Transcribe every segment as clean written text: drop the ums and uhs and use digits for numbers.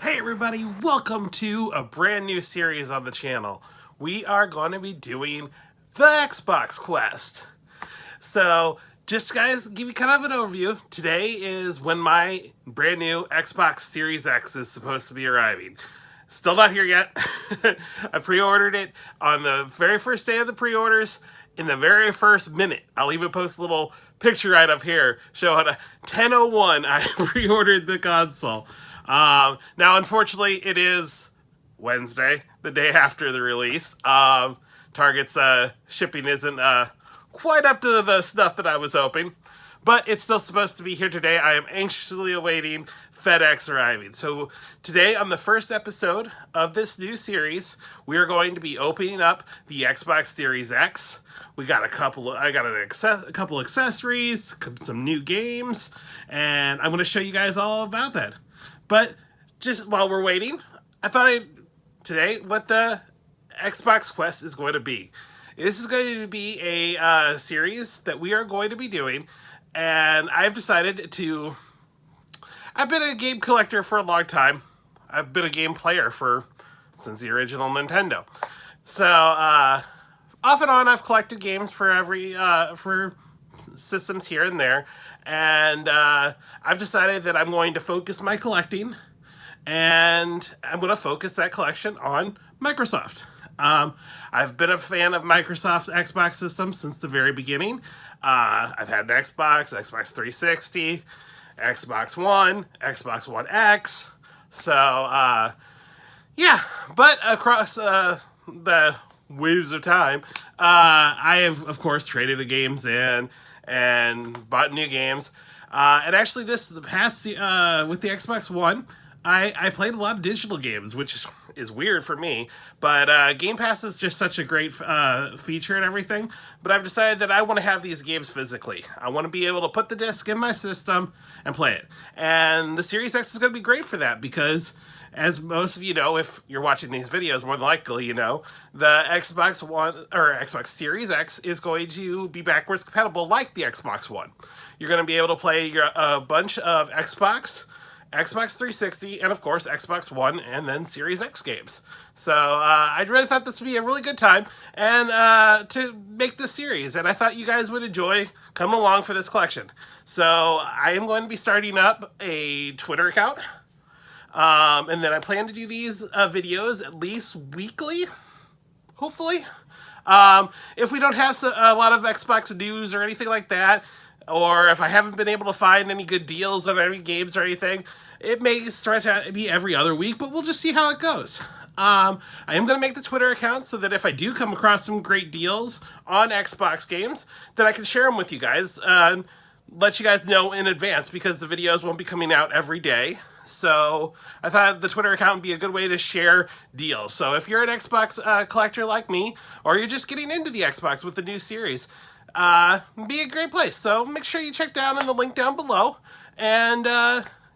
Hey everybody, welcome to a brand new series on the channel. We are going to be doing the Xbox Quest. So, just guys, give you kind of an overview. Today is when my brand new Xbox Series X is supposed to be arriving. Still not here yet. I pre-ordered it on the very first day of the pre-orders, in the very first minute. I'll even post a little picture right up here showing a 10:01 I pre-ordered the console. Now, unfortunately, it is Wednesday, the day after the release. Target's shipping isn't quite up to the stuff that I was hoping, but it's still supposed to be here today. I am anxiously awaiting FedEx arriving. So today, on the first episode of this new series, we are going to be opening up the Xbox Series X. We got a couple accessories, some new games, and I'm going to show you guys all about that. But just while we're waiting, I thought today what the Xbox Quest is going to be. This is going to be a series that we are going to be doing, and I've decided to... I've been a game collector for a long time. I've been a game player since the original Nintendo. So, off and on, I've collected games for systems here and there. And I've decided that I'm going to focus my collecting, and I'm going to focus that collection on Microsoft. I've been a fan of Microsoft's Xbox system since the very beginning. I've had an Xbox 360, Xbox One, Xbox One X. So, yeah. But across the waves of time, I have, of course, traded the games in and bought new games. And actually, with the Xbox One, I played a lot of digital games, which is weird for me. But Game Pass is just such a great feature and everything. But I've decided that I want to have these games physically. I want to be able to put the disc in my system and play it. And the Series X is going to be great for that because, as most of you know, if you're watching these videos, more than likely you know, the Xbox One or Xbox Series X is going to be backwards compatible like the Xbox One. You're going to be able to play a bunch of Xbox 360, and of course Xbox One, and then Series X games. So I really thought this would be a really good time and to make this series, and I thought you guys would enjoy coming along for this collection. So I am going to be starting up a Twitter account. And then I plan to do these videos at least weekly, hopefully. If we don't have a lot of Xbox news or anything like that, or if I haven't been able to find any good deals on any games or anything, it may stretch out to be every other week, but we'll just see how it goes. I am going to make the Twitter account so that if I do come across some great deals on Xbox games, then I can share them with you guys and let you guys know in advance, because the videos won't be coming out every day. So I thought the Twitter account would be a good way to share deals. So if you're an Xbox collector like me, or you're just getting into the Xbox with the new series, be a great place. So make sure you check down in the link down below. And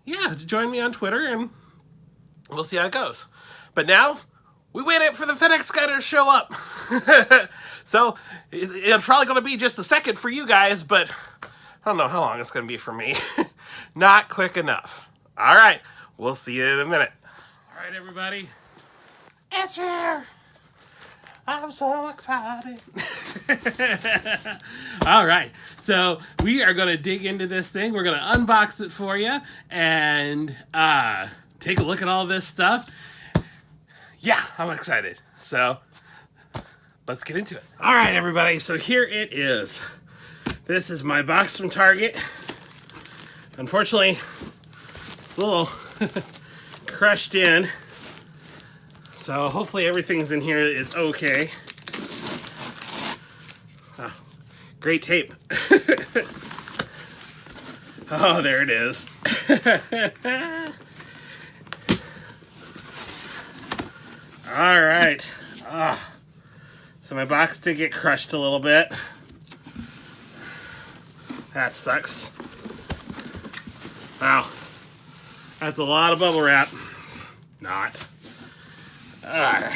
yeah, join me on Twitter and we'll see how it goes. But now, we waited for the FedEx guy to show up. So it's probably going to be just a second for you guys, but I don't know how long it's going to be for me. Not quick enough. All right, we'll see you in a minute. All right, everybody, it's here. I'm so excited. All right, so we are going to dig into this thing. We're going to unbox it for you and take a look at all this stuff. Yeah, I'm excited. So let's get into it. All right, everybody, so here it is. This is my box from Target. Unfortunately, a little crushed in, so hopefully everything's in here is okay. Oh, great tape. Oh, there it is. All right. So my box did get crushed a little bit. That sucks. Wow. That's a lot of bubble wrap. Not. Alright.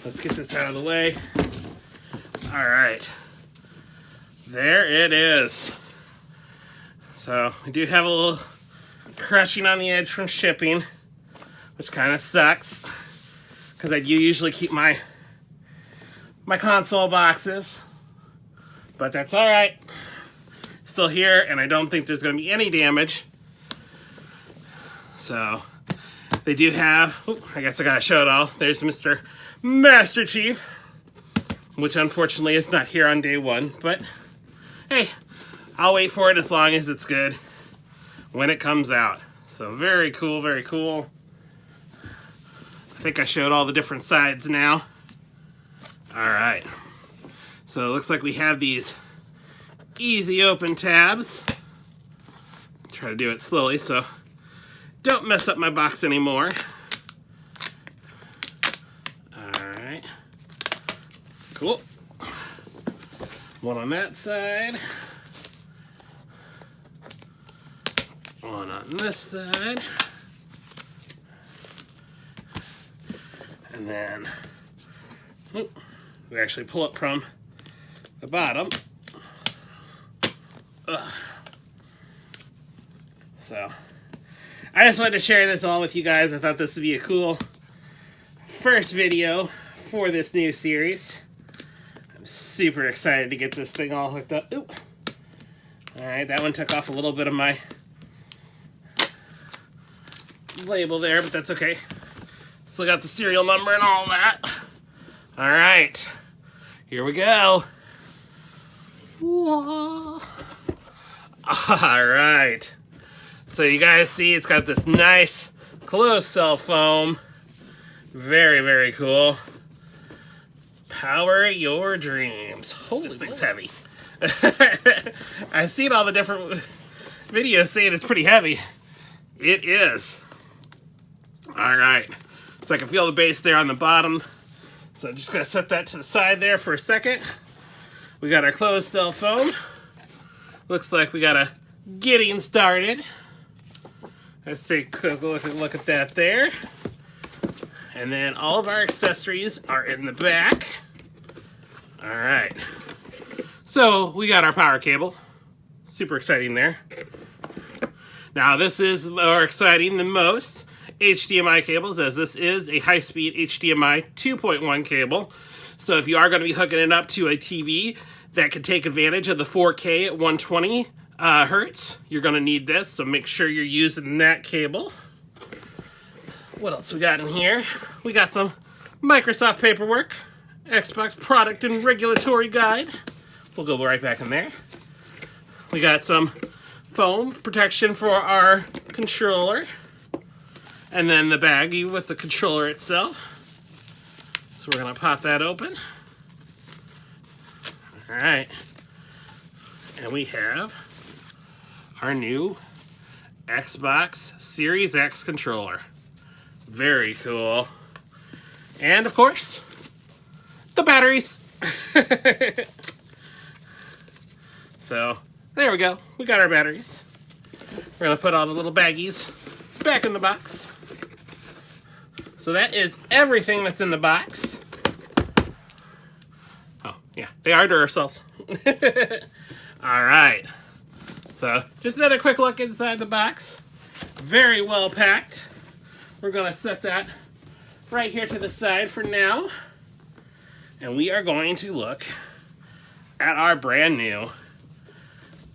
Let's get this out of the way. Alright. There it is. So, we do have a little crushing on the edge from shipping, which kind of sucks because I do usually keep my console boxes, but that's all right. Still here, and I don't think there's going to be any damage. So they do have, I guess I gotta show it all. There's Mr. Master Chief, which unfortunately is not here on day one, but hey, I'll wait for it as long as it's good when it comes out. So very cool, very cool. I think I showed all the different sides now. All right, so it looks like we have these easy open tabs. Try to do it slowly so don't mess up my box anymore. All right, cool. One on that side. One on this side. And then we actually pull it from the bottom. Ugh. So I just wanted to share this all with you guys. I thought this would be a cool first video for this new series. I'm super excited to get this thing all hooked up. Oop. All right, that one took off a little bit of my label there, but that's okay. Still got the serial number and all that. All right, here we go. Whoa. All right. So you guys see it's got this nice closed cell foam. Very, very cool. Power your dreams. Holy, this thing's heavy. I've seen all the different videos saying it's pretty heavy. It is. All right. So I can feel the base there on the bottom. So I'm just gonna set that to the side there for a second. We got our closed cell foam. Looks like we got a getting started. Let's take a look at that there. And then all of our accessories are in the back. All right. So we got our power cable. Super exciting there. Now this is more exciting than most HDMI cables, as this is a high-speed HDMI 2.1 cable. So if you are going to be hooking it up to a TV that can take advantage of the 4K at 120 hertz, you're going to need this. So make sure you're using that cable. What else we got in here? We got some Microsoft paperwork, Xbox product and regulatory guide. We'll go right back in there. We got some foam protection for our controller. And then the baggie with the controller itself. So we're gonna pop that open. All right. And we have our new Xbox Series X controller. Very cool. And of course, the batteries. So there we go. We got our batteries. We're gonna put all the little baggies back in the box. So that is everything that's in the box. Oh, yeah, they are Duracells. All right. So just another quick look inside the box. Very well packed. We're gonna set that right here to the side for now. And we are going to look at our brand new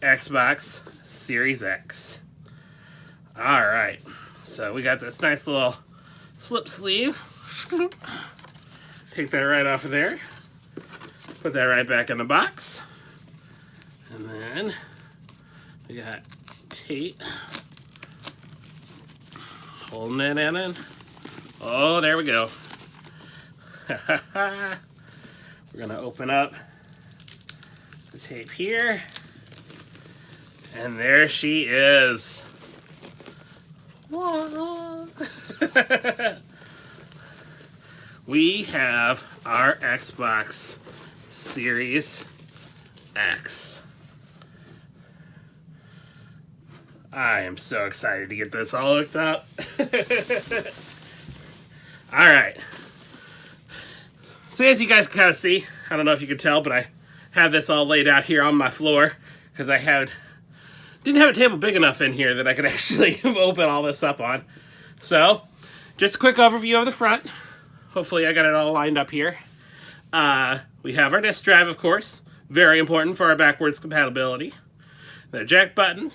Xbox Series X. All right. So we got this nice little slip sleeve. Take that right off of there. Put that right back in the box. And then we got tape holding it in. Oh, there we go. We're gonna open up the tape here. And there she is. We have our Xbox Series X. I am so excited to get this all hooked up. All right. So as you guys can kind of see, I don't know if you can tell, but I have this all laid out here on my floor because I had didn't have a table big enough in here that I could actually open all this up on. So, just a quick overview of the front. Hopefully I got it all lined up here. We have our disk drive, of course. Very important for our backwards compatibility. The eject button.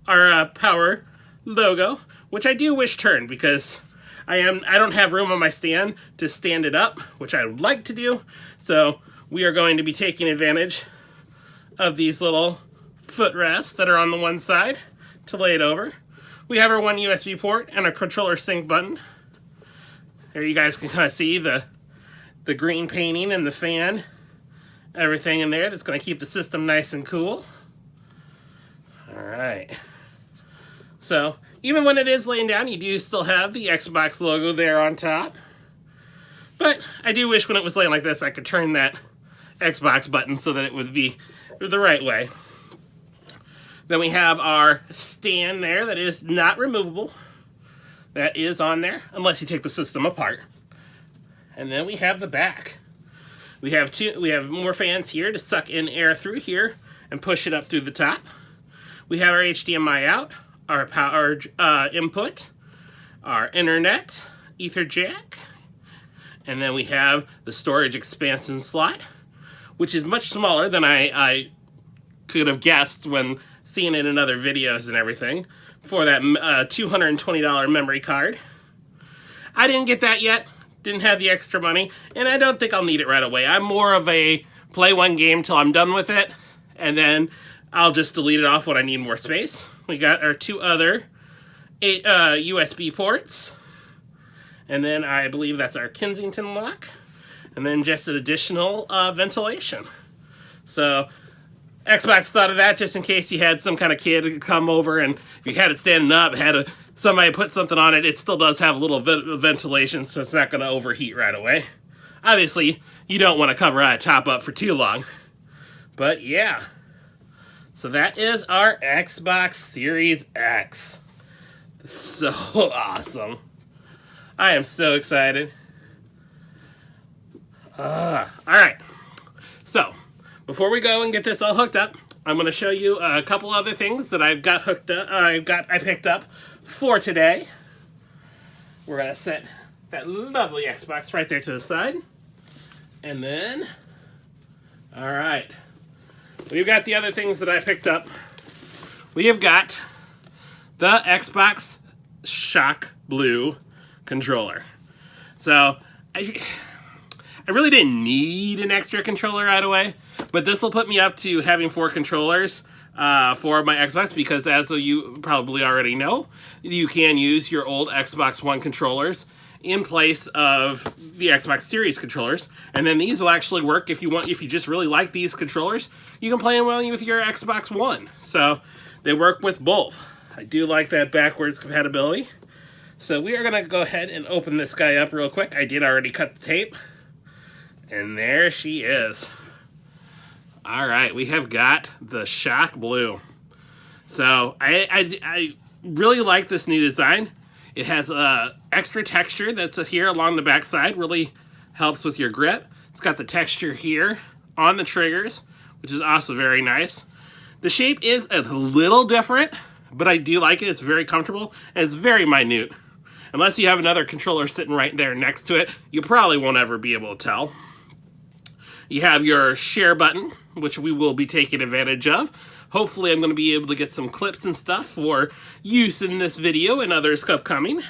Our power logo, which I do wish turned because I don't have room on my stand to stand it up, which I would like to do. So we are going to be taking advantage of these little footrests that are on the one side to lay it over. We have our one USB port and a controller sync button. There you guys can kind of see the green painting and the fan, everything in there that's going to keep the system nice and cool. All right. So even when it is laying down, you do still have the Xbox logo there on top. But I do wish when it was laying like this, I could turn that Xbox button so that it would be the right way. Then we have our stand there that is not removable. That is on there, unless you take the system apart. And then we have the back. We have more fans here to suck in air through here and push it up through the top. We have our HDMI out, our power input, our internet, Ether jack, and then we have the storage expansion slot, which is much smaller than I could have guessed when seeing it in other videos and everything, for that $220 memory card. I didn't get that yet, didn't have the extra money, and I don't think I'll need it right away. I'm more of a play one game till I'm done with it, and then I'll just delete it off when I need more space. We got our two other USB ports, and then I believe that's our Kensington lock, and then just an additional ventilation. So Xbox thought of that just in case you had some kind of kid come over, and if you had it standing up, somebody put something on it, it still does have a little ventilation, so it's not going to overheat right away. Obviously, you don't want to cover that top up for too long. But yeah. So that is our Xbox Series X. So awesome. I am so excited. Alright. So, before we go and get this all hooked up, I'm going to show you a couple other things that I've got hooked up. I picked up for today. We're going to set that lovely Xbox right there to the side. And then, all right, we've got the other things that I picked up. We have got the Xbox Shock Blue controller. So, I really didn't need an extra controller right away, but this will put me up to having 4 controllers for my Xbox, because as you probably already know, you can use your old Xbox One controllers in place of the Xbox Series controllers, and then these will actually work if you just really like these controllers, you can play them well with your Xbox One. So they work with both. I do like that backwards compatibility. So we are gonna go ahead and open this guy up real quick. I did already cut the tape. And there she is. All right, we have got the Shock Blue. So I really like this new design. It has extra texture that's here along the back side. Really helps with your grip. It's got the texture here on the triggers, which is also very nice. The shape is a little different, but I do like it. It's very comfortable, and it's very minute. Unless you have another controller sitting right there next to it, you probably won't ever be able to tell. You have your share button, which we will be taking advantage of. Hopefully I'm going to be able to get some clips and stuff for use in this video and others upcoming.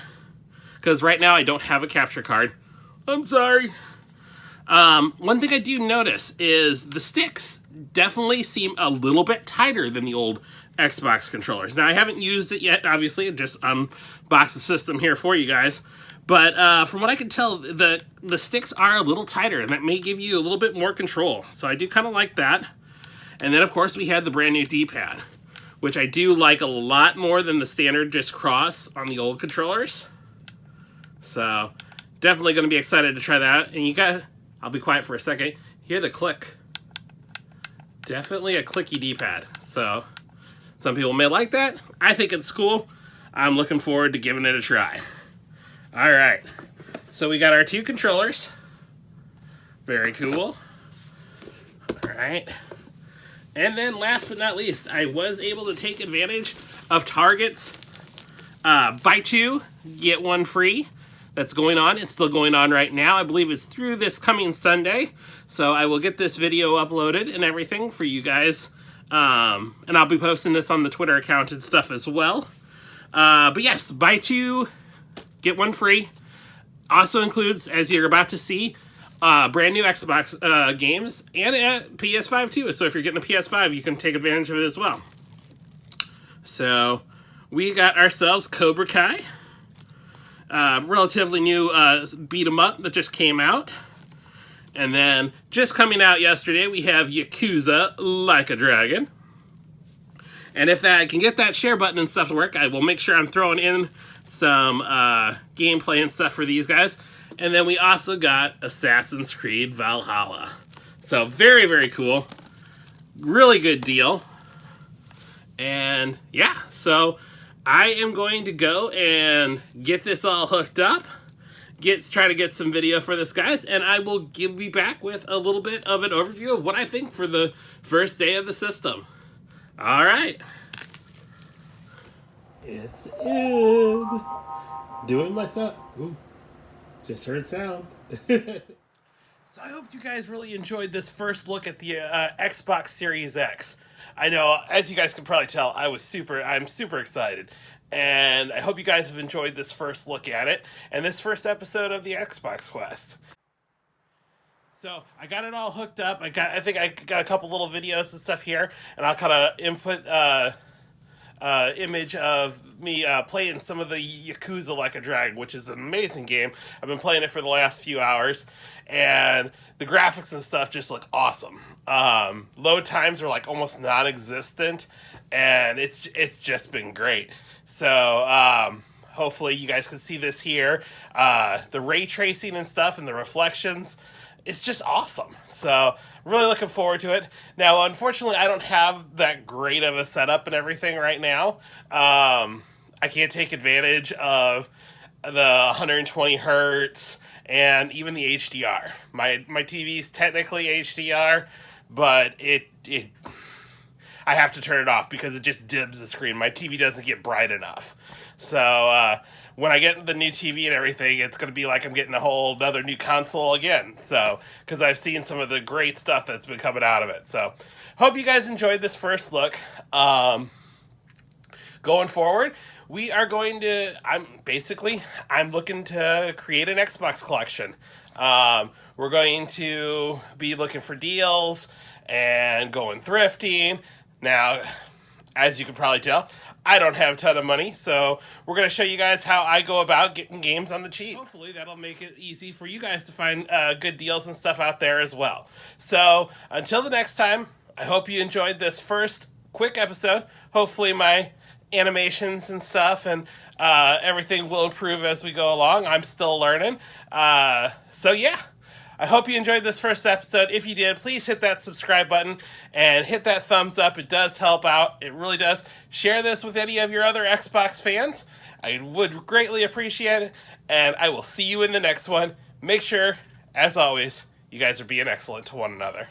Because right now I don't have a capture card. I'm sorry. One thing I do notice is the sticks definitely seem a little bit tighter than the old Xbox controllers. Now I haven't used it yet, obviously. I just unboxed the system here for you guys. But from what I can tell, the sticks are a little tighter, and that may give you a little bit more control. So I do kind of like that. And then, of course, we had the brand new D-pad, which I do like a lot more than the standard just cross on the old controllers. So definitely going to be excited to try that. And I'll be quiet for a second. Hear the click. Definitely a clicky D-pad. So some people may like that. I think it's cool. I'm looking forward to giving it a try. All right, so we got our 2 controllers. Very cool. All right. And then last but not least, I was able to take advantage of Target's buy two, get one free that's going on. It's still going on right now. I believe it's through this coming Sunday. So I will get this video uploaded and everything for you guys. And I'll be posting this on the Twitter account and stuff as well. But yes, buy two, get one free. Also includes, as you're about to see, brand new Xbox games and a PS5 too. So if you're getting a PS5, you can take advantage of it as well. So we got ourselves Cobra Kai. Relatively new beat 'em up that just came out. And then just coming out yesterday, we have Yakuza Like a Dragon. And if I can get that share button and stuff to work, I will make sure I'm throwing in some gameplay and stuff for these guys. And then we also got Assassin's Creed Valhalla. So very, very cool. Really good deal. And yeah, so I am going to go and get this all hooked up. Try to get some video for this, guys. And I will be back with a little bit of an overview of what I think for the first day of the system. All right. It's in. Doing my stuff. Ooh. Just heard sound. So I hope you guys really enjoyed this first look at the Xbox Series X. I know, as you guys can probably tell, I'm super excited. And I hope you guys have enjoyed this first look at it and this first episode of the Xbox Quest. So I got it all hooked up. I think I got a couple little videos and stuff here, and I'll kind of input image of me playing some of the Yakuza Like a Dragon, which is an amazing game. I've been playing it for the last few hours, and the graphics and stuff just look awesome. Load times are like almost non-existent, and it's just been great. So hopefully you guys can see this here. The ray tracing and stuff and the reflections, it's just awesome. So really looking forward to it. Now, unfortunately, I don't have that great of a setup and everything right now. I can't take advantage of the 120 hertz and even the HDR. My TV's technically HDR, but I have to turn it off because it just dims the screen. My TV doesn't get bright enough. So when I get the new TV and everything, it's going to be like I'm getting a whole other new console again. So, because I've seen some of the great stuff that's been coming out of it. So, hope you guys enjoyed this first look. Going forward, we are going to, I'm looking to create an Xbox collection. We're going to be looking for deals and going thrifting. Now, as you can probably tell, I don't have a ton of money, so we're going to show you guys how I go about getting games on the cheap. Hopefully that'll make it easy for you guys to find good deals and stuff out there as well. So until the next time, I hope you enjoyed this first quick episode. Hopefully my animations and stuff and everything will improve as we go along. I'm still learning. So yeah. I hope you enjoyed this first episode. If you did, please hit that subscribe button and hit that thumbs up. It does help out. It really does. Share this with any of your other Xbox fans. I would greatly appreciate it. And I will see you in the next one. Make sure, as always, you guys are being excellent to one another.